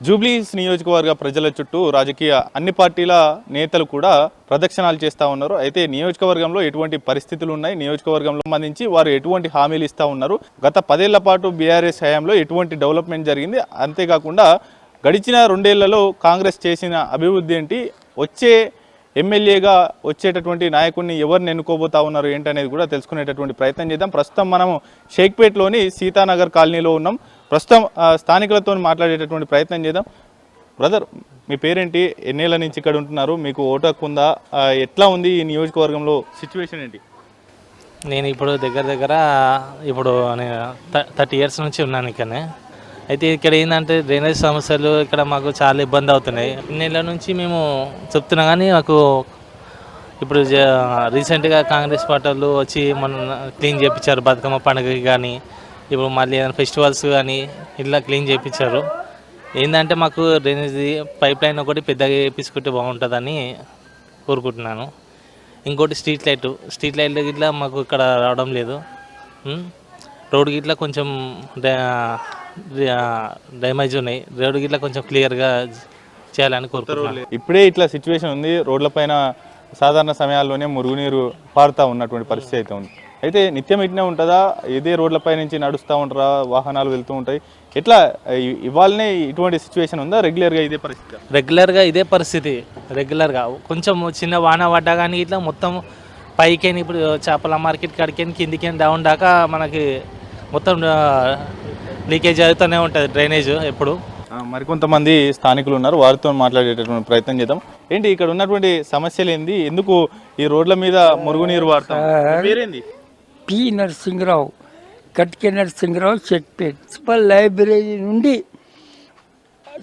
జూబ్లీహిల్స్ నియోజకవర్గ ప్రజల చుట్టూ రాజకీయ అన్ని పార్టీల నేతలు కూడా ప్రదక్షిణాలు చేస్తూ ఉన్నారు. అయితే నియోజకవర్గంలో ఎటువంటి పరిస్థితులు ఉన్నాయి, నియోజకవర్గంలో సంబంధించి వారు ఎటువంటి హామీలు ఇస్తూ ఉన్నారు, గత 10 ఏళ్ల పాటు బీఆర్ఎస్ హయాంలో ఎటువంటి డెవలప్మెంట్ జరిగింది, అంతేకాకుండా గడిచిన 2 ఏళ్లలో కాంగ్రెస్ చేసిన అభివృద్ధి ఏంటి, వచ్చే ఎమ్మెల్యేగా వచ్చేటటువంటి నాయకుడిని ఎవరిని ఎన్నుకోబోతా ఉన్నారు ఏంటనేది కూడా తెలుసుకునేటటువంటి ప్రయత్నం చేద్దాం. ప్రస్తుతం మనము షేక్పేట్లోని సీతానగర్ కాలనీలో ఉన్నాం. ప్రస్తుతం స్థానికులతో మాట్లాడేటటువంటి ప్రయత్నం చేద్దాం. బ్రదర్, మీ పేరేంటి, ఎన్నేళ్ల నుంచి ఇక్కడ ఉంటున్నారు, మీకు ఓటు హక్కు ఉందా, ఎట్లా ఉంది ఈ నియోజకవర్గంలో సిచ్యువేషన్ ఏంటి? నేను ఇప్పుడు దగ్గర ఇప్పుడు 30 ఇయర్స్ నుంచి ఉన్నాను ఇక్కడనే. అయితే ఇక్కడ ఏంటంటే డ్రైనేజ్ సమస్యలు ఇక్కడ మాకు చాలా ఇబ్బంది అవుతున్నాయి. ఇన్నేళ్ళ నుంచి మేము చెప్తున్నా కానీ మాకు ఇప్పుడు రీసెంట్గా కాంగ్రెస్ పార్టీలు వచ్చి మనం క్లీన్ చేయించారు. బతుకమ్మ పండుగకి కానీ ఇప్పుడు మళ్ళీ ఏదైనా ఫెస్టివల్స్ కానీ ఇట్లా క్లీన్ చేయించారు. ఏంటంటే మాకు డ్రైనేజ్ పైప్ లైన్ ఒకటి పెద్దగా వేయించుకుంటే బాగుంటుందని కోరుకుంటున్నాను. ఇంకోటి స్ట్రీట్ లైట్ గిట్లా మాకు ఇక్కడ రావడం లేదు. రోడ్ గిట్లా కొంచెం డ్యామేజ్ ఉన్నాయి. రోడ్ గిట్లా కొంచెం క్లియర్గా చేయాలని కోరుకుంటున్నాను. ఇప్పుడే ఇట్లా సిచ్యువేషన్ ఉంది, రోడ్లపైన సాధారణ సమయాల్లోనే మురుగునీరు పారుతూ ఉన్నటువంటి పరిస్థితి అయితే ఉంది. అయితే నిత్యం ఇట్నే ఉంటుందా, ఇదే రోడ్లపై నుంచి నడుస్తూ ఉంటారా, వాహనాలు వెళ్తూ ఉంటాయి, ఎట్లా ఇవాళనే ఇటువంటి సిచ్యువేషన్ ఉందా, రెగ్యులర్గా ఇదే పరిస్థితి? రెగ్యులర్గా కొంచెం చిన్న వాన పడ్డా కానీ ఇట్లా మొత్తం పైకి ఇప్పుడు చేపల మార్కెట్ కాడికి కిందికి డౌన్ దాకా మనకి మొత్తం లీకేజ్ అవుతూనే ఉంటుంది డ్రైనేజ్ ఎప్పుడు. మరికొంతమంది స్థానికులు ఉన్నారు, వారితో మాట్లాడేటటువంటి ప్రయత్నం చేద్దాం. ఏంటి ఇక్కడ ఉన్నటువంటి సమస్యలు ఏంది, ఎందుకు ఈ రోడ్ల మీద మురుగునీరు వాడతాం? పేరేంది? P Narasimharao, కట్కే Narasimharao, షెట్పేట్ municipal library నుండి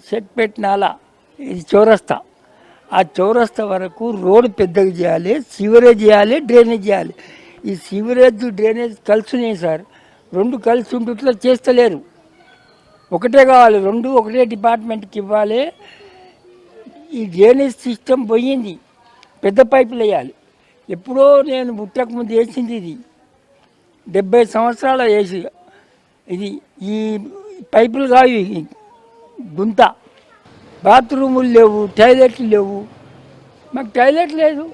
షెట్పేట్ నాలా, ఇది చౌరస్తా, ఆ చౌరస్తా వరకు రోడ్డు పెద్దగా చేయాలి, సీవరేజ్ చేయాలి, డ్రైనేజ్ చేయాలి. ఈ సీవరేజ్ డ్రైనేజ్ కలిసినాయి సార్, 2 కలిసి ఉంటుట్లా చేస్తలేరు. ఒకటే కావాలి, 2 ఒకటే డిపార్ట్మెంట్కి ఇవ్వాలి. ఈ డ్రైనేజ్ సిస్టమ్ పోయింది, పెద్ద పైపులు వేయాలి. ఎప్పుడో నేను పుట్టక ముందు వేసింది ఇది, 70 సంవత్సరాల వేసి ఇది. ఈ పైపులు కావు, గుంత. బాత్రూములు లేవు, టాయిలెట్లు లేవు. మాకు టాయిలెట్ లేదు,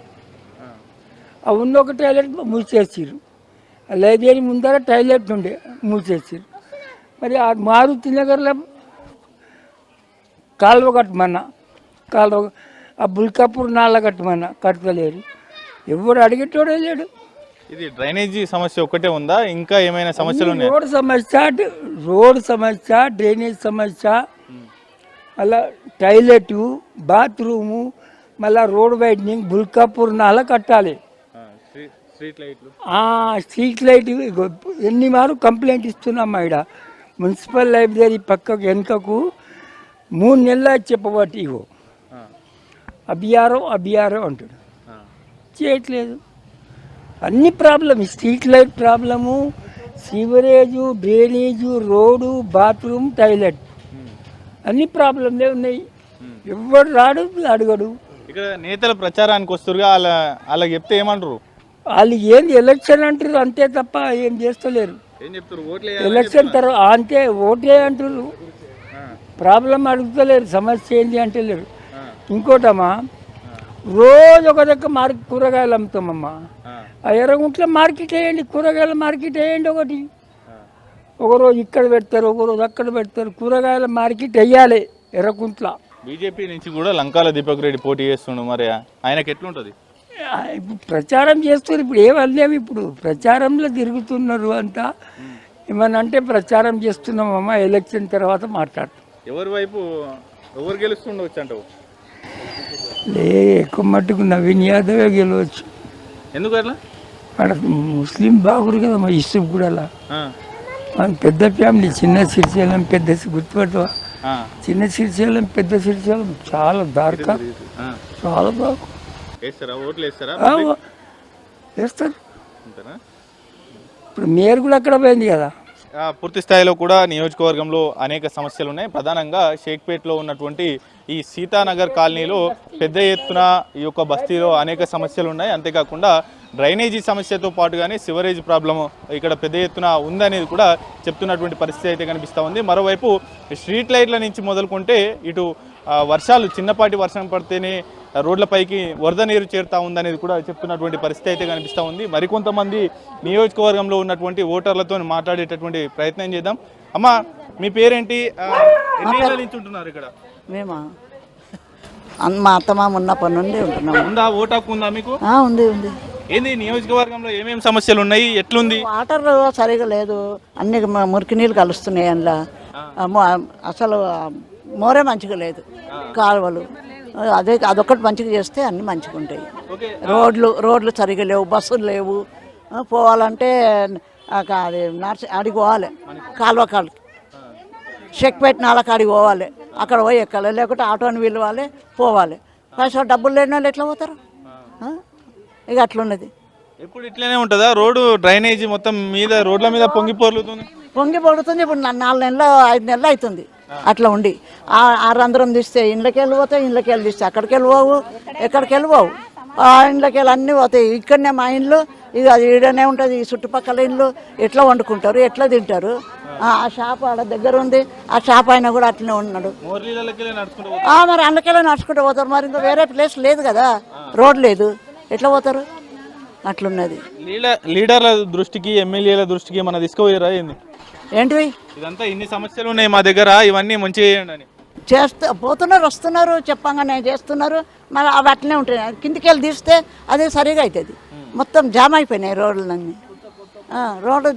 ఆ ఉన్న ఒక టాయిలెట్ మూసేసారు. లైబ్రరీ ముందర టాయిలెట్ ఉండే మూసేసారు. మరి ఆ మారుతి నగర్లో కాలువ కట్టమన్నా, ఆ బుల్కాపూర్ నాళ్ళ కట్టమన్నా కట్టలేరు, ఎవరు అడిగేటోడే లేడు. ఇది డ్రైనేజీ సమస్య ఒక్కటే ఉందా, ఇంకా ఏమైనా సమస్యలు ఉన్నాయి? రోడ్ సమస్య, డ్రైనేజ్ సమస్య, మళ్ళా టాయిలెట్, బాత్రూము, మళ్ళీ రోడ్ వైడనింగ్, బుల్కాపూర్ నాళ్ళ కట్టాలి. స్ట్రీట్ లైట్ ఎన్ని మారు కంప్లైంట్ ఇస్తున్నాం. ఇక్కడ మున్సిపల్ లైబ్రరీ పక్కకు వెనుకకు 3 నెలల చెప్పబట్టి ఇగో అభియారో అంటాడు, చేయట్లేదు. అన్ని problem, street light problem, sewerage, drainage, road, bathroom, toilet, అన్ని ప్రాబ్లంలే ఉన్నాయి. ఎవడు రాడు, అడగడు. ఇక్కడ నేతల ప్రచారానికి వస్తురుగా, అలా చెప్తే ఏమంటారు? వాళ్ళు ఏంది ఎలక్షన్ అంటారు అంతే తప్ప ఏం చేస్తలేరు. ఎలక్షన్ తర్వాత అంతే ఓటే అంటారు, ప్రాబ్లం అడుగుతలేరు, సమస్య ఏంది అంటలేరు. ఇంకోటమ్మా, రోజు ఒక దగ్గర కూరగాయలు అమ్ముతామమ్మా. ఆ ఎర్రగుంట్లో మార్కెట్ వేయండి, కూరగాయల మార్కెట్ వేయండి. ఒకరోజు ఇక్కడ పెడతారు, ఒకరోజు అక్కడ పెడతారు. కూరగాయల మార్కెట్ వేయాలి ఎర్రగుంట్ల. బీజేపీ నుంచి కూడా లంకాల దీపక్ రెడ్డి పోటీ చేస్తుండు, మరి ఆయనకి ఎట్లుంటుంది? ఇప్పుడు ప్రచారం చేస్తారు, ఇప్పుడు ఏమల్లేము, ఇప్పుడు ప్రచారంలో తిరుగుతున్నారు అంతా. ఏమన్నా అంటే ప్రచారం చేస్తున్నామమ్మా, ఎలక్షన్ తర్వాత మాట్లాడతాం. ఎవరి వైపు ఎవరు గెలుస్తుండవచ్చు అంటావు? ఎక్కువ మట్టుకు నవీన్ యాదవే గెలవచ్చు. ఎందుకు అట్లా? మన ముస్లిం బాగురు కదా, మా ఇష్టం కూడా అలా. మన పెద్ద ఫ్యామిలీ, చిన్న శ్రీశైలం, పెద్ద గుర్తుపట్టవా? చిన్న శ్రీశైలం, పెద్ద శ్రీశైలం చాలా దారుక, చాలా బాగు. వేస్తారు. ఇప్పుడు మేయర్ కూడా అక్కడ పోయింది కదా. పూర్తి స్థాయిలో కూడా నియోజకవర్గంలో అనేక సమస్యలు ఉన్నాయి. ప్రధానంగా షేక్పేట్లో ఉన్నటువంటి ఈ సీతానగర్ కాలనీలో పెద్ద ఎత్తున ఈ యొక్క బస్తీలో అనేక సమస్యలు ఉన్నాయి. అంతేకాకుండా డ్రైనేజీ సమస్యతో పాటుగానే సివరేజ్ ప్రాబ్లమ్ ఇక్కడ పెద్ద ఎత్తున ఉందనేది కూడా చెప్తున్నటువంటి పరిస్థితి అయితే కనిపిస్తూ ఉంది. మరోవైపు స్ట్రీట్ లైట్ల నుంచి మొదలుకుంటే ఇటు వర్షాలు చిన్నపాటి వర్షం పడితేనే రోడ్లపైకి వరద నీరు చేరుతా ఉందనేది కూడా చెప్తున్నటువంటి పరిస్థితి అయితే కనిపిస్తూ ఉంది. మరికొంతమంది నియోజకవర్గంలో ఉన్నటువంటి ఓటర్లతో మాట్లాడేటటువంటి ప్రయత్నం చేద్దాం. అమ్మ, మీ పేరేంటి? ఎన్ని ఏళ్ళ నుంచి ఉంటున్నారు ఇక్కడ? మేమా మా అత్తమామ ఉన్నప్పటి నుండి ఉంటున్నాము. ఉందా ఓటు హక్కు ఉందా మీకు? ఉంది ఉంది. ఏంది నియోజకవర్గంలో ఏమేమి సమస్యలు ఉన్నాయి, ఎట్లుంది? వాటర్ సరిగా లేదు, అన్ని మురికి నీళ్ళు కలుస్తున్నాయి అందులో. అసలు మోరే మంచిగా లేదు, కాలువలు అదొకటి మంచిగా చేస్తే అన్ని మంచిగా ఉంటాయి. రోడ్లు సరిగా లేవు, బస్సులు లేవు. పోవాలంటే అది అడిగి పోవాలి, కాలువ కాళ్ళకి చెక్ నాళ్ళ కాడికి పోవాలి, అక్కడ పోయి ఎక్కాలి, లేకుంటే ఆటోని పిలవాలి పోవాలి. ఫస్ట్ డబ్బులు లేని వాళ్ళు ఎట్లా పోతారు? ఇక అట్లున్నది. ఎప్పుడు ఇట్లనే ఉంటుందా? రోడ్డు డ్రైనేజీ మొత్తం మీద రోడ్ల మీద పొంగి పొర్లుతుంది. ఇప్పుడు 4 నెలలు 5 నెలలు అవుతుంది అట్లా ఉండి. ఆ రంధ్రం తీస్తే ఇండ్లకి వెళ్ళిపోతాయి, ఇండ్లకి వెళ్ళి తీస్తే అక్కడికి వెళ్ళిపోవు, ఎక్కడికి వెళ్ళిపోవు. ఆ ఇండ్లకి వెళ్ళి అన్నీ పోతాయి. ఇక్కడనే మా ఇండ్లు ఇది అది ఈడనే ఉంటుంది. ఈ చుట్టుపక్కల ఇండ్లు ఎట్లా వండుకుంటారు, ఎట్లా తింటారు? ఆ షాప్ ఆడ దగ్గర ఉంది, ఆ షాప్ అయినా కూడా అట్లనే ఉన్నాడు. మరి అందుకెళ్ళి నడుచుకుంటూ పోతారు. మరి ఇంకా వేరే ప్లేస్ లేదు కదా, రోడ్ లేదు, ఎట్లా పోతారు? అట్లున్నది. లీడర్ల దృష్టికి, ఎమ్మెల్యేల దృష్టికి మన తీసుకుపోయారా ఏంది? ఏంటివి ఇదంతా ఇన్ని సమస్యలు ఉన్నాయి మా దగ్గర, ఇవన్నీ మంచిగా చేయండి అని పోతున్నారు, వస్తున్నారు, చెప్పంగానే చేస్తున్నారు. మరి అవి అట్లనే ఉంటాయి. కిందికి వెళ్ళి తీస్తే అదే సరిగా అవుతుంది. మొత్తం జామ్ అయిపోయినాయి రోడ్లన్నీ. రోడ్డు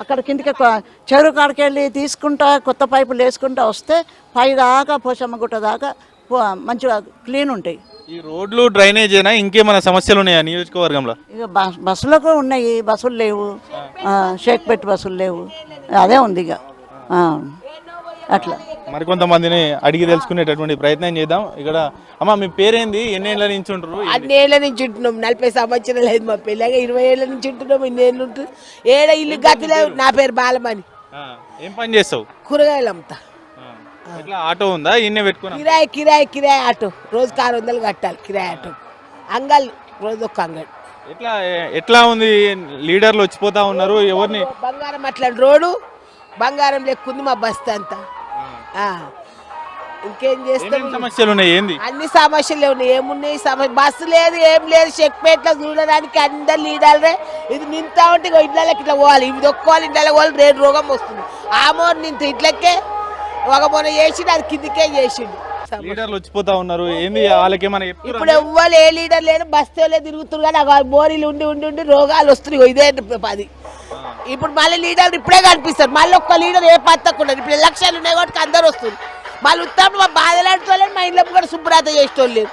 అక్కడ కిందికి చెరువు కాడికి వెళ్ళి తీసుకుంటా కొత్త పైపులు వేసుకుంటా వస్తే పై దాకా పోషమ్మ గుట్ట దాకా మంచిగా క్లీన్ ఉంటాయి. ఈ రోడ్లు డ్రైనేజ్ అయినా ఇంకేమైనా సమస్యలు ఉన్నాయా నియోజకవర్గంలో? ఇక బస్సులకు ఉన్నాయి, బస్సులు లేవు, షేక్పేట్ బస్సులు లేవు, అదే ఉంది ఇక అట్లా. మరికొంతమందిని అడిగి తెలుసుకునేటటువంటి ప్రయత్నం చేద్దాం. ఇక్కడ అమ్మ, మీ పేరేంది? ఎన్ని ఏళ్ళ నుంచి ఉంటారు? 2 ఏళ్ళ నుంచి ఉంటున్నాం. 40 సంవత్సరాలు లేదు మా పెళ్ళగా. 20 ఏళ్ళ నుంచి ఉంటున్నాం. 2 ఏళ్ళు ఉంటుంది. ఏడ ఇల్లు గతిలేవు. నా పేరు బాలమణి. ఏం పని చేస్తావు? కూరగాయలు అమ్ముతా. ఎట్లా ఆటో ఉందా? ఇన్నే పెట్టుకున్నా? కిరాయి ఆటో. రోజుకి 600 కట్టాలి కిరాయి ఆటో. అంగల్ రోజు ఒక అంగడి. ఎట్లా ఉంది? లీడర్లు వచ్చిపోతా ఉన్నారు. ఎవరిని? బంగారం అట్లా రోడ్డు బంగారం లెక్కుంది మా బస్తీ అంతా. ఇంకేం చేస్తాం? సమస్యలు ఉన్నాయి ఏంది? అన్ని సమస్యలు ఉన్నాయి. ఏమున్నాయి సమస్య? బస్సు లేదు, ఏం లేదు. చెక్పేట్లో చూడడానికి అందరు లీడర్లే. ఇది నింతా ఉంటే ఇళ్ళకి ఇట్లా పోవాలి, ఇది ఒక్కోవాలి, ఇంట్లో పోవాలి. రేటు రోగం వస్తుంది. ఆమోరు నింత ఇట్లకే ఒక మొన్న చేసిండు, అది కిందికే చేసిండు. లీడర్లు వచ్చిపోతా ఉన్నారు ఏంది? వాళ్ళకేమైనా ఇప్పుడు ఎవ్వరు ఏ లీడర్ లేని బస్తీలే తిరుగుతున్నారు. కానీ బోరీలు ఉండి ఉండి ఉండి రోగాలు వస్తున్నాయి. ఇదే 10. ఇప్పుడు మళ్ళీ లీడర్ ఇప్పుడే కనిపిస్తారు. మళ్ళీ ఒక్క లీడర్ ఏ పత్తకున్నారు. ఇప్పుడు ఎలక్షన్లు ఉన్నాయి కాబట్టి అందరు వస్తుంది. మళ్ళీ ఉత్తప్పుడు మా బాధలాడుకోలేదు, మా ఇంట్లో కూడా శుభ్రత చేసేటోళ్ళు.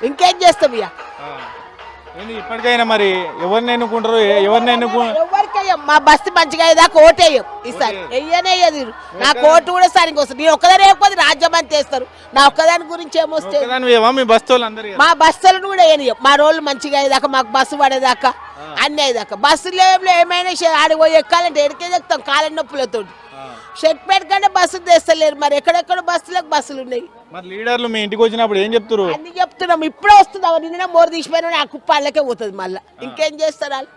ఇంకేం చేస్తాం ఇక? ఇప్పటికైనా మరి ఎవరిని ఎన్నుకుంటారు? ఎవరికయ్యాం? మా బస్తీ మంచిగా అయ్యేదాకా ఓటేయం. ఈసారి వెయ్యనేయ్యదు. నాకు ఓటు కూడా సరిగ్గా వస్తుంది. నేను ఒక్కదాని వేయకపోతే రాజ్యం అంత వేస్తారు. నా ఒక్కదాని గురించి ఏమొస్తే మా బస్సులను కూడా వేయనియం. మా రోడ్లు మంచిగా అయ్యేదాకా, మాకు బస్సు పడేదాకా, అన్ని అయ్యేదాకా. బస్సులు ఏమైనా ఆడిపోయి ఎక్కాలంటే ఎడికే ఎక్కుతాం కాళ్ళ నొప్పులతో. షెట్పేట కంటే బస్సులు తెస్తలేరు. మరి ఎక్కడెక్కడ బస్సులు ఉన్నాయి. మరి లీడర్లు మీ ఇంటికి వచ్చినప్పుడు ఏం చెప్తారు? అన్ని చెప్తున్నాం. ఇప్పుడే వస్తుంది. నిన్న మోరు తీసిపోయినా ఆ కుప్ప అల్లకే పోతుంది. మళ్ళీ ఇంకేం చేస్తారు వాళ్ళు?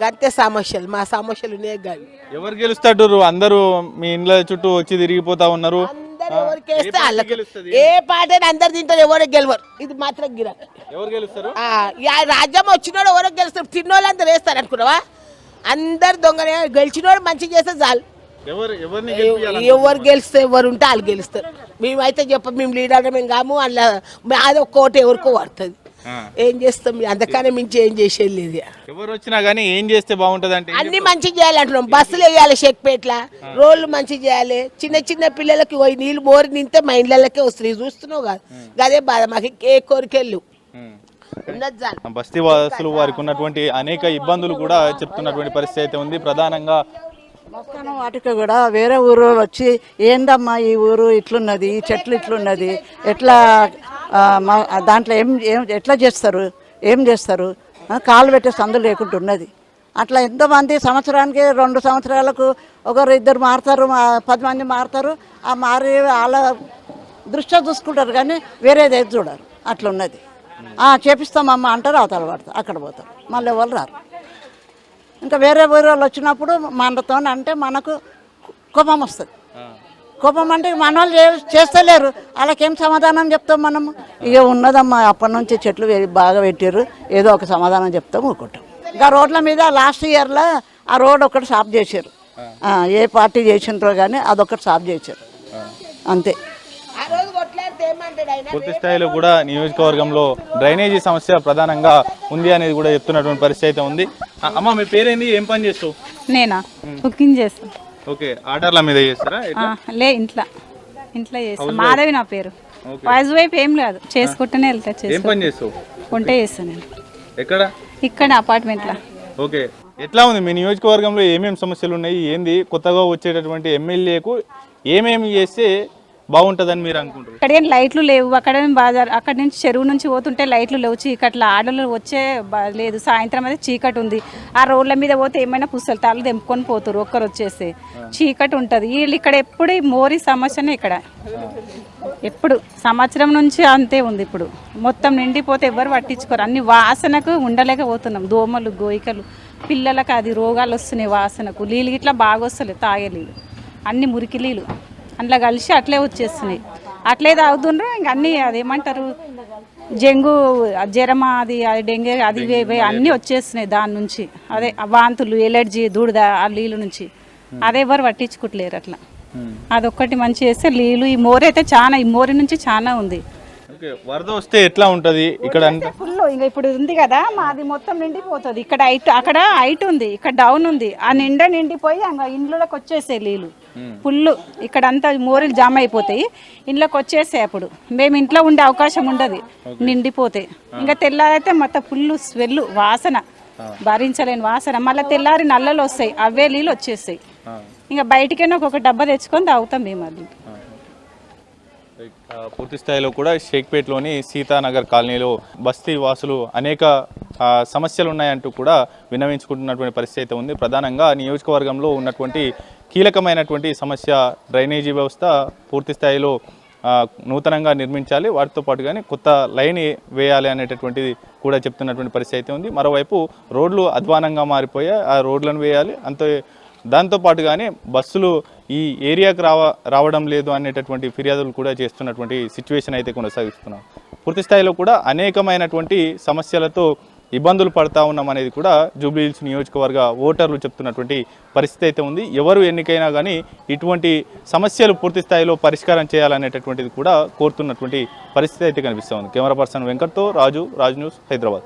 గంతే సమస్యలు. మా సమస్యలు ఉన్నాయి. కానీ ఎవరు గెలుస్తాడు? అందరూ మీ ఇండ్ల చుట్టూ వచ్చి తిరిగిపోతా ఉన్నారు. అందరు ఎవరికి వేస్తే వాళ్ళకి ఏ పాట అందరు తింటారు. ఎవరికి గెలవరు. ఇది మాత్రం గిరాక. ఎవరు గెలుస్తారు? రాజ్యం వచ్చినోడు ఎవరికి గెలుస్తారు? తిన్నోళ్ళు అందరు వేస్తారు అనుకున్నావా? అందరు దొంగనే. గెలిచినోడు మంచిగా చేస్తే చాలు. ఎవరు గెలిస్తే ఎవరు ఉంటే వాళ్ళు గెలుస్తారు. మేమైతే మేము లీడర్ మేము కాము. అలా అది ఒక్క ఓటు ఎవరికో పడుతుంది. ఏం చేస్తాం? అంతకన్నా మించి ఏం చేసేది లేదు. ఎవరు వచ్చినా కానీ ఏం చేస్తే బాగుంటది అంటే అన్ని మంచిగా చేయాలంటున్నాం. బస్సులు వేయాలి, షేక్పేట్ల రోడ్లు మంచిగా చేయాలి. చిన్న చిన్న పిల్లలకి పోయి నీళ్ళు మోరి నింతే మా ఇళ్ళకే వస్తున్నాయి. చూస్తున్నావు కాదు? అదే బాధ. మాకు ఏ కోరికెళ్ళు బస్తీ వాసులు వారికి ఉన్నటువంటి అనేక ఇబ్బందులు కూడా చెప్తున్నటువంటి పరిస్థితి అయితే ఉంది. ప్రధానంగా వాటికి కూడా వేరే ఊరు వచ్చి ఏందమ్మా ఈ ఊరు ఇట్లున్నది, ఈ చెట్లు ఇట్లున్నది, ఎట్లా దాంట్లో ఎట్లా చేస్తారు, ఏం చేస్తారు, కాలు పెట్టే సందు లేకుండా ఉన్నది. అట్లా ఎంతోమంది సంవత్సరానికి 2 సంవత్సరాలకు 1-2 మారుతారు, 10 మంది మారుతారు. ఆ మారి వాళ్ళ దృష్ట్యా చూసుకుంటారు కానీ వేరేది చూడరు. అట్లా ఉన్నది. చేపిస్తామమ్మా అంటారు, అవతల పడతారు, అక్కడ పోతారు, మళ్ళీ ఎవరు రారు. ఇంకా వేరే ఊరు వాళ్ళు వచ్చినప్పుడు మనతో అంటే మనకు కోపం వస్తుంది. కోపం అంటే మన వాళ్ళు చేస్తలేరు, వాళ్ళకేం సమాధానం చెప్తాం మనము? ఇక ఉన్నదమ్మా, అప్పటి నుంచి చెట్లు బాగా పెట్టారు, ఏదో ఒక సమాధానం చెప్తాం, ఊరుకుంటాం. ఇంకా రోడ్ల మీద లాస్ట్ ఇయర్లో ఆ రోడ్ ఒకటి సాఫ్ చేశారు, ఏ పార్టీ చేసినారో కానీ అదొకటి సాఫ్ చేశారు, అంతే. పూర్తి స్థాయిలో కూడా నియోజకవర్గంలో డ్రైనేజీ సమస్య ప్రధానంగా ఉంది అనేది కూడా చెప్తున్నటువంటి పరిస్థితి అయితే ఉంది. అమ్మ, మీ పేరేంది, ఏం పని చేస్తావు? నేనా కుకింగ్ చేస్తాను. ఓకే, ఆర్డర్ల మీద చేస్తారా? లే, ఇంట్లో చేస్తాను. మాధవి నా పేరు. హౌస్ వైఫ్ ఏం లేదు, చేసుకుంటూనే వెళ్తా. ఏం పని చేస్తావు? వంట చేస్తాను నేను. ఎక్కడ? ఇక్కడ అపార్ట్మెంట్లో. ఓకే, ఎట్లా ఉంది మీ నియోజకవర్గంలో, ఏమేమి సమస్యలు ఉన్నాయి, ఏంది కొత్తగా వచ్చేటటువంటి ఎమ్మెల్యేకు ఏమేమి చేస్తే బాగుంటుందని మీరు అనుకుంటారు? ఇక్కడ ఏం లైట్లు లేవు, అక్కడ బాజార్, అక్కడ నుంచి చెరువు నుంచి పోతుంటే లైట్లు లేవు, చీకట్లో ఆడలు వచ్చే లేదు. సాయంత్రం అయితే చీకటి ఉంది. ఆ రోడ్ల మీద పోతే ఏమైనా పుస్తలు తాళ్ళు తెంపుకొని పోతారు, ఒక్కరు వచ్చేస్తే చీకటి ఉంటుంది. వీళ్ళు ఇక్కడ ఎప్పుడు ఈ మోరీ సమస్యనే, ఇక్కడ ఎప్పుడు సంవత్సరం నుంచి అంతే ఉంది. ఇప్పుడు మొత్తం నిండిపోతే ఎవరు పట్టించుకోరు. అన్ని వాసనకు ఉండలేకపోతున్నాం, దోమలు, గోయికలు, పిల్లలకు అది రోగాలు వస్తున్నాయి వాసనకు. నీళ్ళు ఇట్లా బాగా వస్తలేదు, తాగే నీళ్ళు అన్ని మురికి నీళ్ళు అందులో కలిసి అట్లే వచ్చేస్తున్నాయి, అట్లే తాగుతుండ్రు. ఇంక అన్నీ అదేమంటారు, జంగు, జ్వరం, అది డెంగ్యూ, అది అన్నీ వచ్చేస్తున్నాయి దాని నుంచి. అదే వాంతులు, ఎలర్జీ, దూడద ఆ నీళ్ళు నుంచి. అదే ఎవరు పట్టించుకుంటలేరు. అట్లా అదొక్కటి మంచి చేస్తే నీళ్ళు, ఈ మోరి అయితే చాలా, ఈ మోరి నుంచి చాలా ఉంది. వరద వస్తే ఎట్లా ఉంటది ఇక్కడ? ఫుల్ ఇంకా ఇప్పుడు ఉంది కదా, మాది మొత్తం నిండిపోతుంది. ఇక్కడ హైట్, అక్కడ హైట్ ఉంది, ఇక్కడ డౌన్ ఉంది. ఆ నిండా నిండిపోయి ఇండ్లలోకి వచ్చేసాయి నీళ్ళు ఫుల్. ఇక్కడ అంతా మోరీలు జామ అయిపోతాయి, ఇంట్లోకి వచ్చేసాయి. అప్పుడు మేము ఇంట్లో ఉండే అవకాశం ఉండదు, నిండిపోతే. ఇంకా తెల్లారైతే మొత్తం ఫుల్ స్మెల్, వాసన భరించలేని వాసన. మళ్ళీ తెల్లారి నల్లలు వస్తాయి, అవే నీళ్ళు వచ్చేస్తాయి. ఇంకా బయటికైనా ఒక్కొక్క డబ్బా తెచ్చుకొని తాగుతాం మేము. అది పూర్తి స్థాయిలో కూడా షేక్పేట్లోని సీతానగర్ కాలనీలో బస్తీ వాసులు అనేక సమస్యలు ఉన్నాయంటూ కూడా విన్నవించుకుంటున్నటువంటి పరిస్థితి అయితే ఉంది. ప్రధానంగా నియోజకవర్గంలో ఉన్నటువంటి కీలకమైనటువంటి సమస్య డ్రైనేజీ వ్యవస్థ పూర్తి స్థాయిలో నూతనంగా నిర్మించాలి, వాటితో పాటుగానే కొత్త లైన్ వేయాలి అనేటటువంటిది కూడా చెప్తున్నటువంటి పరిస్థితి అయితే ఉంది. మరోవైపు రోడ్లు అధ్వానంగా మారిపోయాయి, ఆ రోడ్లను వేయాలి. అంతే దాంతోపాటుగానే బస్సులు ఈ ఏరియాకు రావడం లేదు అనేటటువంటి ఫిర్యాదులు కూడా చేస్తున్నటువంటి సిచ్యువేషన్ అయితే కొనసాగిస్తున్నాం. పూర్తి స్థాయిలో కూడా అనేకమైనటువంటి సమస్యలతో ఇబ్బందులు పడతా ఉన్నాం అనేది కూడా జూబ్లీహిల్స్ నియోజకవర్గ ఓటర్లు చెప్తున్నటువంటి పరిస్థితి అయితే ఉంది. ఎవరు ఎన్నికైనా కానీ ఇటువంటి సమస్యలు పూర్తి స్థాయిలో పరిష్కారం చేయాలనేటటువంటిది కూడా కోరుతున్నటువంటి పరిస్థితి అయితే కనిపిస్తూ ఉంది. కెమెరా పర్సన్ వెంకట్తో రాజు న్యూస్, హైదరాబాద్.